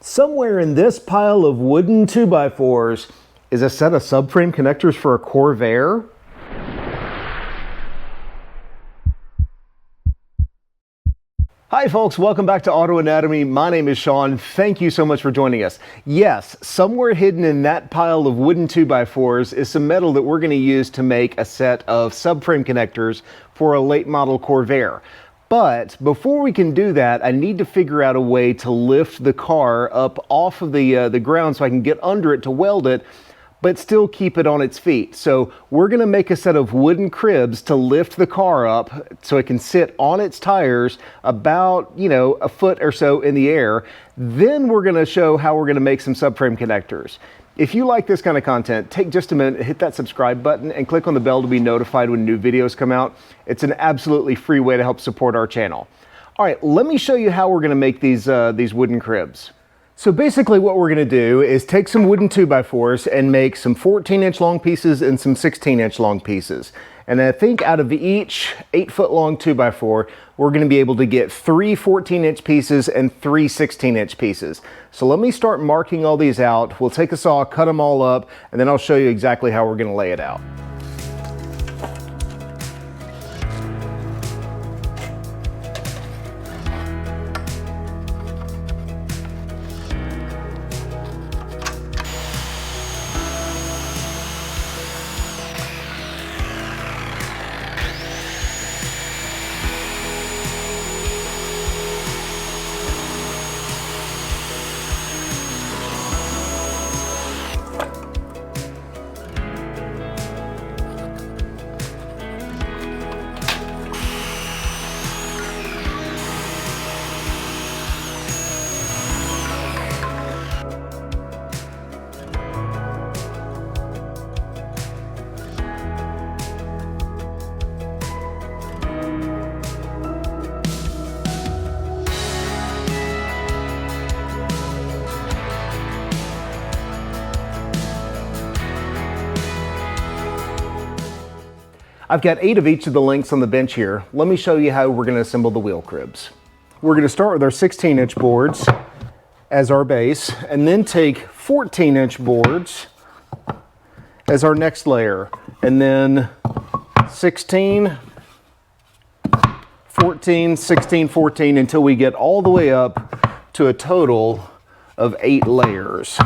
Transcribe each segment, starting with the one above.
Somewhere in this pile of wooden 2x4s is a set of subframe connectors for a Corvair. Hi folks, welcome back to Auto Anatomy. My name is Sean. Thank you so much for joining us. Yes, somewhere hidden in that pile of wooden 2x4s is some metal that we're going to use to make a set of subframe connectors for a late model Corvair. But before we can do that, I need to figure out a way to lift the car up off of the ground so I can get under it to weld it, but still keep it on its feet. So we're going to make a set of wooden cribs to lift the car up so it can sit on its tires about, a foot or so in the air. Then we're going to show how we're going to make some subframe connectors. If you like this kind of content, take just a minute, hit that subscribe button and click on the bell to be notified when new videos come out. It's an absolutely free way to help support our channel. All right, let me show you how we're going to make these wooden cribs. So basically what we're going to do is take some wooden 2x4s and make some 14-inch long pieces and some 16-inch long pieces. And I think out of each 8-foot long 2x4, we're going to be able to get 3 14-inch pieces and 3 16-inch pieces. So let me start marking all these out. We'll take a saw, cut them all up, and then I'll show you exactly how we're going to lay it out. I've got 8 of each of the links on the bench here. Let me show you how we're going to assemble the wheel cribs. We're going to start with our 16-inch boards as our base, and then take 14-inch boards as our next layer, and then 16, 14, 16, 14, until we get all the way up to a total of 8 layers.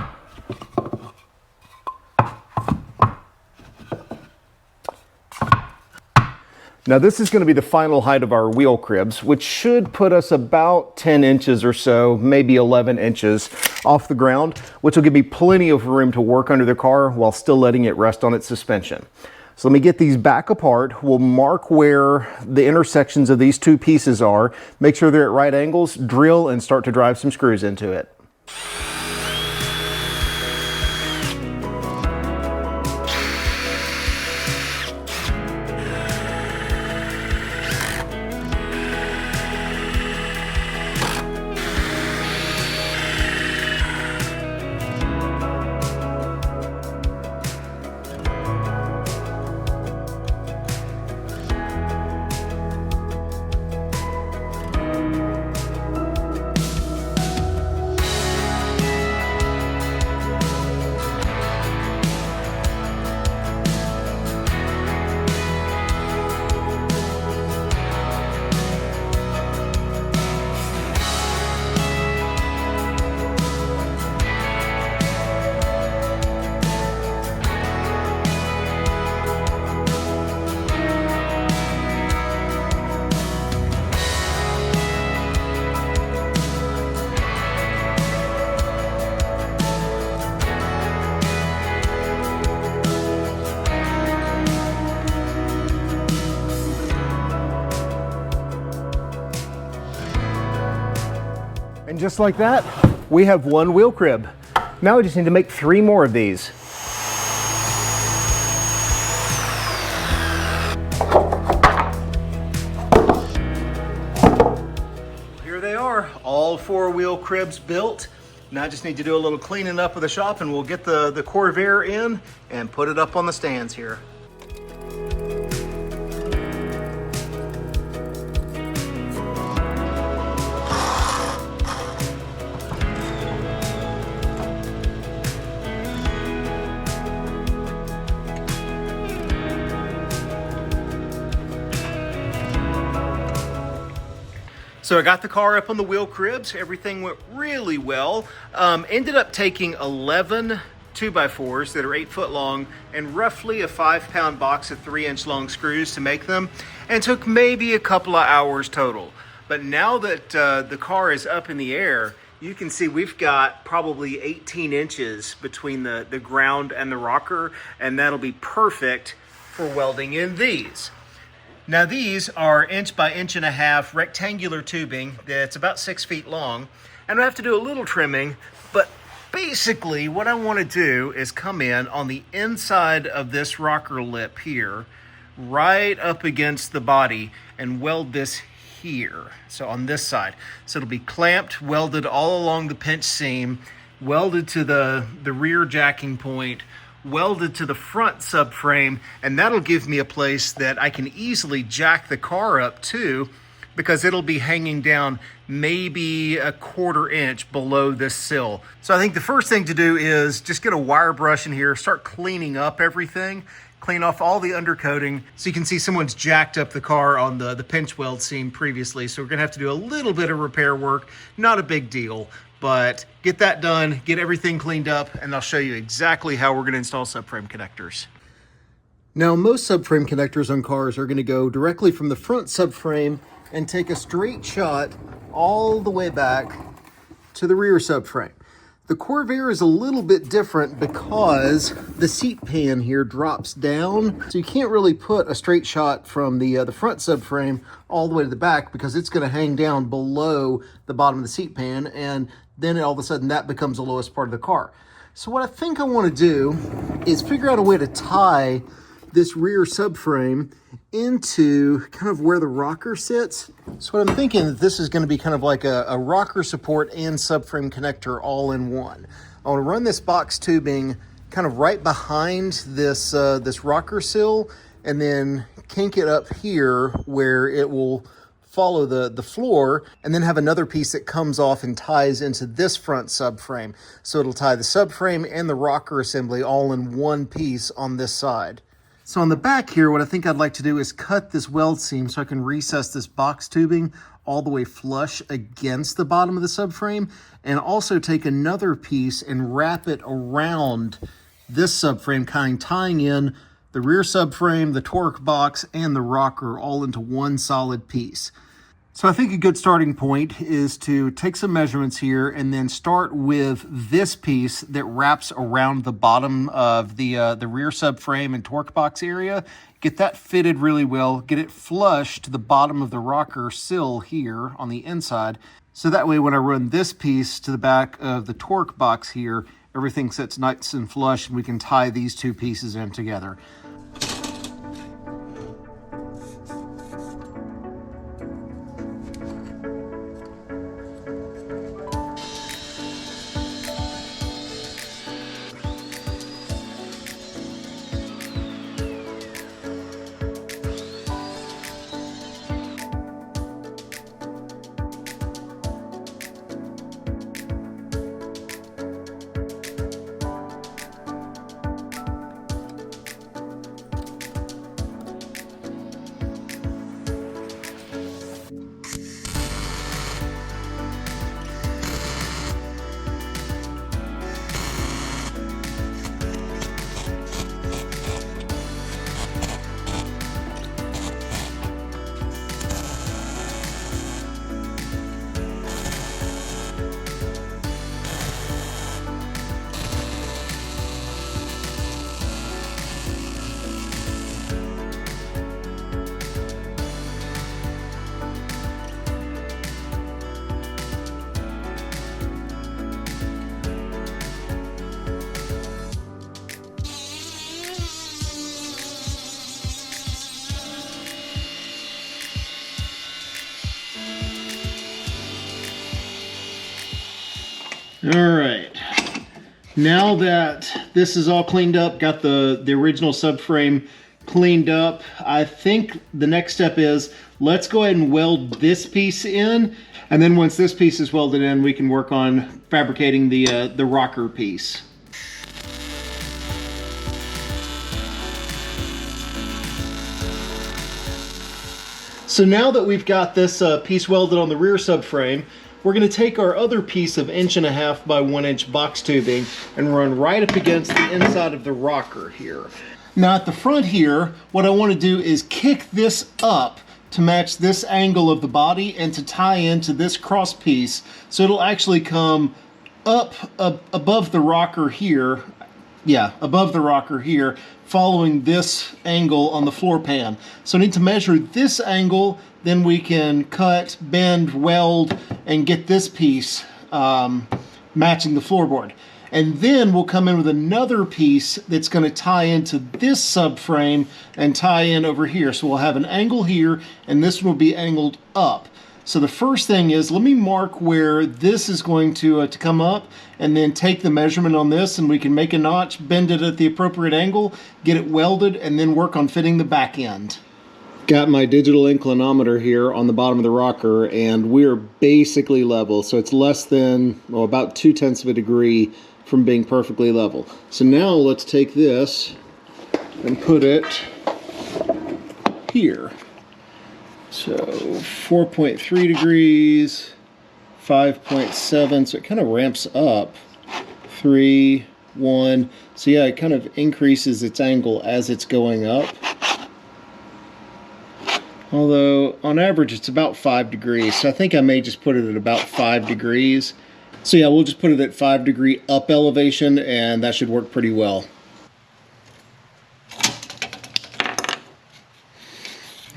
Now this is going to be the final height of our wheel cribs, which should put us about 10 inches or so, maybe 11 inches off the ground, which will give me plenty of room to work under the car while still letting it rest on its suspension. So let me get these back apart. We'll mark where the intersections of these two pieces are, make sure they're at right angles, drill, and start to drive some screws into it. And just like that, we have one wheel crib. Now we just need to make 3 more of these. Here they are, all 4 wheel cribs built. Now I just need to do a little cleaning up of the shop and we'll get the Corvair in and put it up on the stands here. So I got the car up on the wheel cribs. Everything went really well. Ended up taking 11 2x4s that are 8 foot long and roughly a 5-pound box of 3-inch long screws to make them, and took maybe a couple of hours total. But now that the car is up in the air, you can see we've got probably 18 inches between the ground and the rocker, and that'll be perfect for welding in these. Now these are 1 by 1.5 inch rectangular tubing that's about 6 feet long, and I have to do a little trimming, but basically what I want to do is come in on the inside of this rocker lip here, right up against the body, and weld this here, so on this side. So it'll be clamped, welded all along the pinch seam, welded to the rear jacking point, welded to the front subframe, and that'll give me a place that I can easily jack the car up to, because it'll be hanging down maybe a 1/4 inch below this sill. So I think the first thing to do is just get a wire brush in here, start cleaning up everything, clean off all the undercoating. So you can see someone's jacked up the car on the pinch weld seam previously, so we're gonna have to do a little bit of repair work, not a big deal. But get that done, get everything cleaned up, and I'll show you exactly how we're gonna install subframe connectors. Now, most subframe connectors on cars are gonna go directly from the front subframe and take a straight shot all the way back to the rear subframe. The Corvair is a little bit different because the seat pan here drops down, so you can't really put a straight shot from the front subframe all the way to the back, because it's gonna hang down below the bottom of the seat pan, and then all of a sudden that becomes the lowest part of the car. So what I think I want to do is figure out a way to tie this rear subframe into kind of where the rocker sits. So what I'm thinking that this is going to be kind of like a rocker support and subframe connector all in one. I want to run this box tubing kind of right behind this this rocker sill, and then kink it up here where it will follow the floor, and then have another piece that comes off and ties into this front subframe. So it'll tie the subframe and the rocker assembly all in one piece on this side. So on the back here, what I think I'd like to do is cut this weld seam so I can recess this box tubing all the way flush against the bottom of the subframe, and also take another piece and wrap it around this subframe, kind of tying in the rear subframe, the torque box, and the rocker all into one solid piece. So I think a good starting point is to take some measurements here and then start with this piece that wraps around the bottom of the rear subframe and torque box area. Get that fitted really well, get it flush to the bottom of the rocker sill here on the inside. So that way when I run this piece to the back of the torque box here, everything sits nice and flush, and we can tie these two pieces in together. All right, now that this is all cleaned up, got the original subframe cleaned up, I think the next step is let's go ahead and weld this piece in, and then once this piece is welded in, we can work on fabricating the rocker piece. So now that we've got this piece welded on the rear subframe, we're going to take our other piece of 1.5 by 1 inch box tubing and run right up against the inside of the rocker here. Now at the front here, what I want to do is kick this up to match this angle of the body and to tie into this cross piece, so it'll actually come up above the rocker here. Yeah, above the rocker here, following this angle on the floor pan. So I need to measure this angle, then we can cut, bend, weld, and get this piece matching the floorboard. And then we'll come in with another piece that's going to tie into this subframe and tie in over here. So we'll have an angle here, and this one will be angled up. So the first thing is, let me mark where this is going to come up, and then take the measurement on this, and we can make a notch, bend it at the appropriate angle, get it welded, and then work on fitting the back end. Got my digital inclinometer here on the bottom of the rocker, and we're basically level. So it's less than, well, about 0.2 of a degree from being perfectly level. So now let's take this and put it here. So 4.3 degrees, 5.7, so it kind of ramps up. 3, 1, so yeah, it kind of increases its angle as it's going up. Although on average it's about 5 degrees, so I think I may just put it at about 5 degrees. So yeah, we'll just put it at 5 degree up elevation, and that should work pretty well.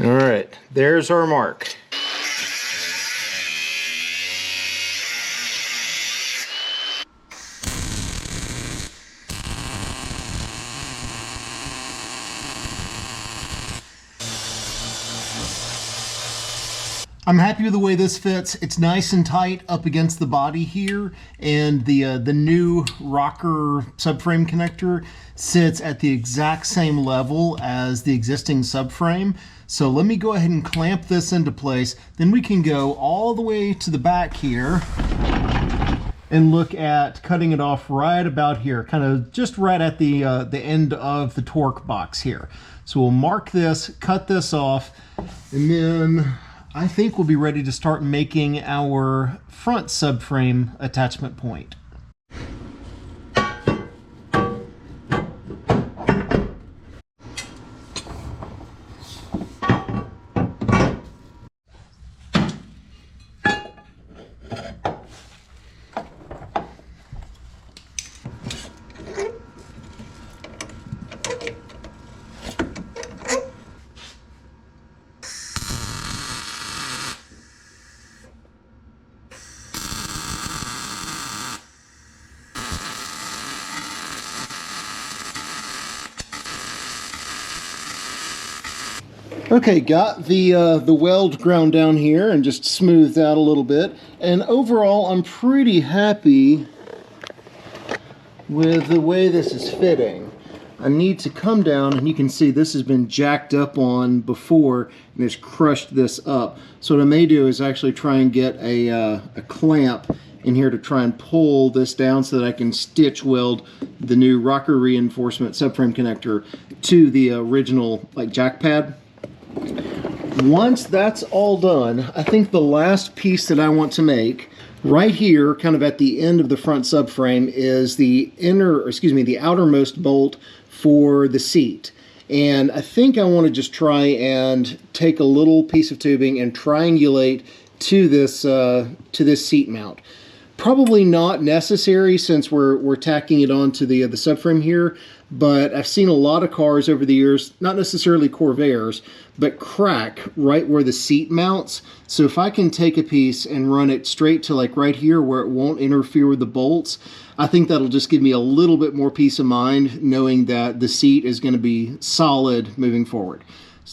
All right, there's our mark. I'm happy with the way this fits. It's nice and tight up against the body here, and the new rocker subframe connector sits at the exact same level as the existing subframe. So let me go ahead and clamp this into place. Then we can go all the way to the back here and look at cutting it off right about here, kind of just right at the end of the torque box here. So we'll mark this, cut this off, and then I think we'll be ready to start making our front subframe attachment point. Okay, got the weld ground down here and just smoothed out a little bit. And overall, I'm pretty happy with the way this is fitting. I need to come down, and you can see this has been jacked up on before, and it's crushed this up. So what I may do is actually try and get a clamp in here to try and pull this down so that I can stitch weld the new rocker reinforcement subframe connector to the original jack pad. Once that's all done, I think the last piece that I want to make right here, kind of at the end of the front subframe, is the the outermost bolt for the seat. And I think I want to just try and take a little piece of tubing and triangulate to this seat mount. Probably not necessary since we're tacking it onto the subframe here, but I've seen a lot of cars over the years, not necessarily Corvairs, but crack right where the seat mounts. So if I can take a piece and run it straight to right here where it won't interfere with the bolts, I think that'll just give me a little bit more peace of mind knowing that the seat is going to be solid moving forward.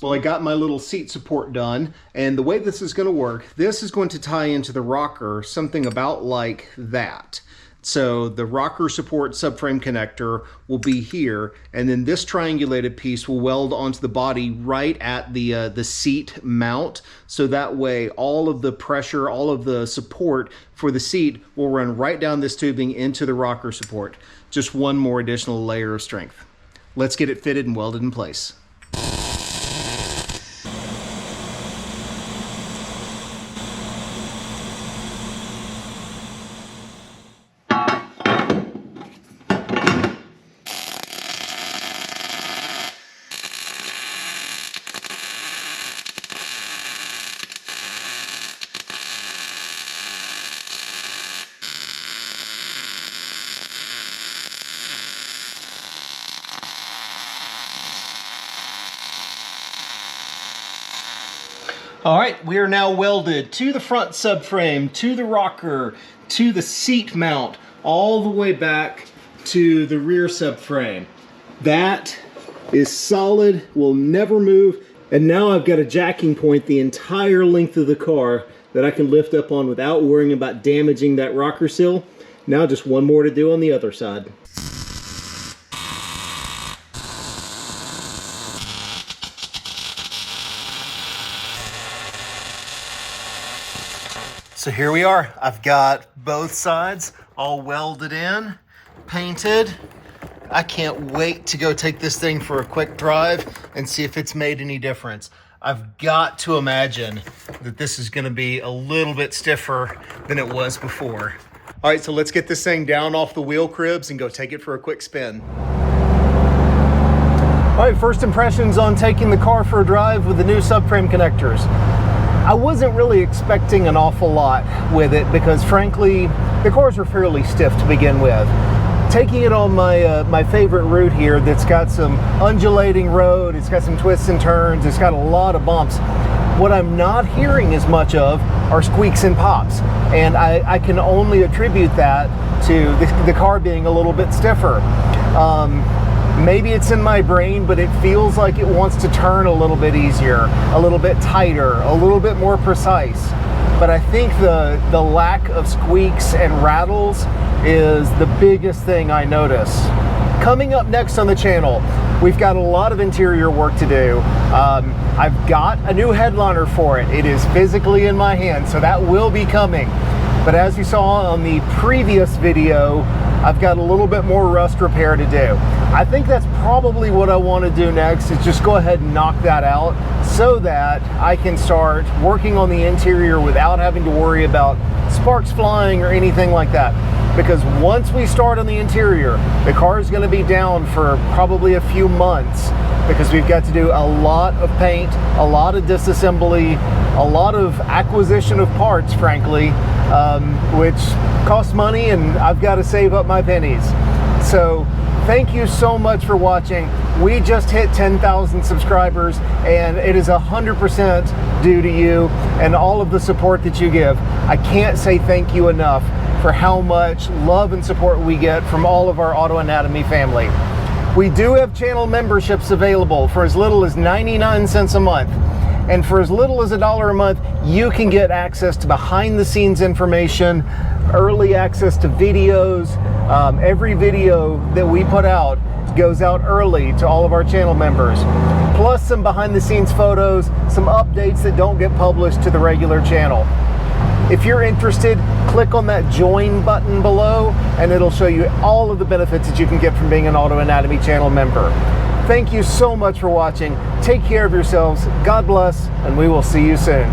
Well, I got my little seat support done, and the way this is going to work, this is going to tie into the rocker something about like that. So the rocker support subframe connector will be here, and then this triangulated piece will weld onto the body right at the seat mount. So that way all of the pressure, all of the support for the seat will run right down this tubing into the rocker support. Just one more additional layer of strength. Let's get it fitted and welded in place. All right, we are now welded to the front subframe, to the rocker, to the seat mount, all the way back to the rear subframe. That is solid, will never move. And now I've got a jacking point the entire length of the car that I can lift up on without worrying about damaging that rocker sill. Now just one more to do on the other side. So here we are. I've got both sides all welded in, painted. I can't wait to go take this thing for a quick drive and see if it's made any difference. I've got to imagine that this is gonna be a little bit stiffer than it was before. All right, so let's get this thing down off the wheel cribs and go take it for a quick spin. All right, first impressions on taking the car for a drive with the new subframe connectors. I wasn't really expecting an awful lot with it because frankly, the cars are fairly stiff to begin with. Taking it on my favorite route here that's got some undulating road, it's got some twists and turns, it's got a lot of bumps. What I'm not hearing as much of are squeaks and pops. And I can only attribute that to the car being a little bit stiffer. Maybe it's in my brain, but it feels like it wants to turn a little bit easier, a little bit tighter, a little bit more precise. But I think the lack of squeaks and rattles is the biggest thing I notice. Coming up next on the channel, we've got a lot of interior work to do. I've got a new headliner for it. It is physically in my hand, so that will be coming. But as you saw on the previous video, I've got a little bit more rust repair to do. I think that's probably what I want to do next, is just go ahead and knock that out so that I can start working on the interior without having to worry about sparks flying or anything like that. Because once we start on the interior, the car is going to be down for probably a few months because we've got to do a lot of paint, a lot of disassembly, a lot of acquisition of parts, frankly, which costs money and I've got to save up my pennies. So thank you so much for watching. We just hit 10,000 subscribers and it is 100% due to you and all of the support that you give. I can't say thank you enough for how much love and support we get from all of our Auto Anatomy family. We do have channel memberships available for as little as 99 cents a month. And for as little as $1 a month, you can get access to behind the scenes information, early access to videos. Every video that we put out goes out early to all of our channel members. Plus some behind the scenes photos, some updates that don't get published to the regular channel. If you're interested, click on that join button below and it'll show you all of the benefits that you can get from being an Auto Anatomy channel member. Thank you so much for watching. Take care of yourselves. God bless, and we will see you soon.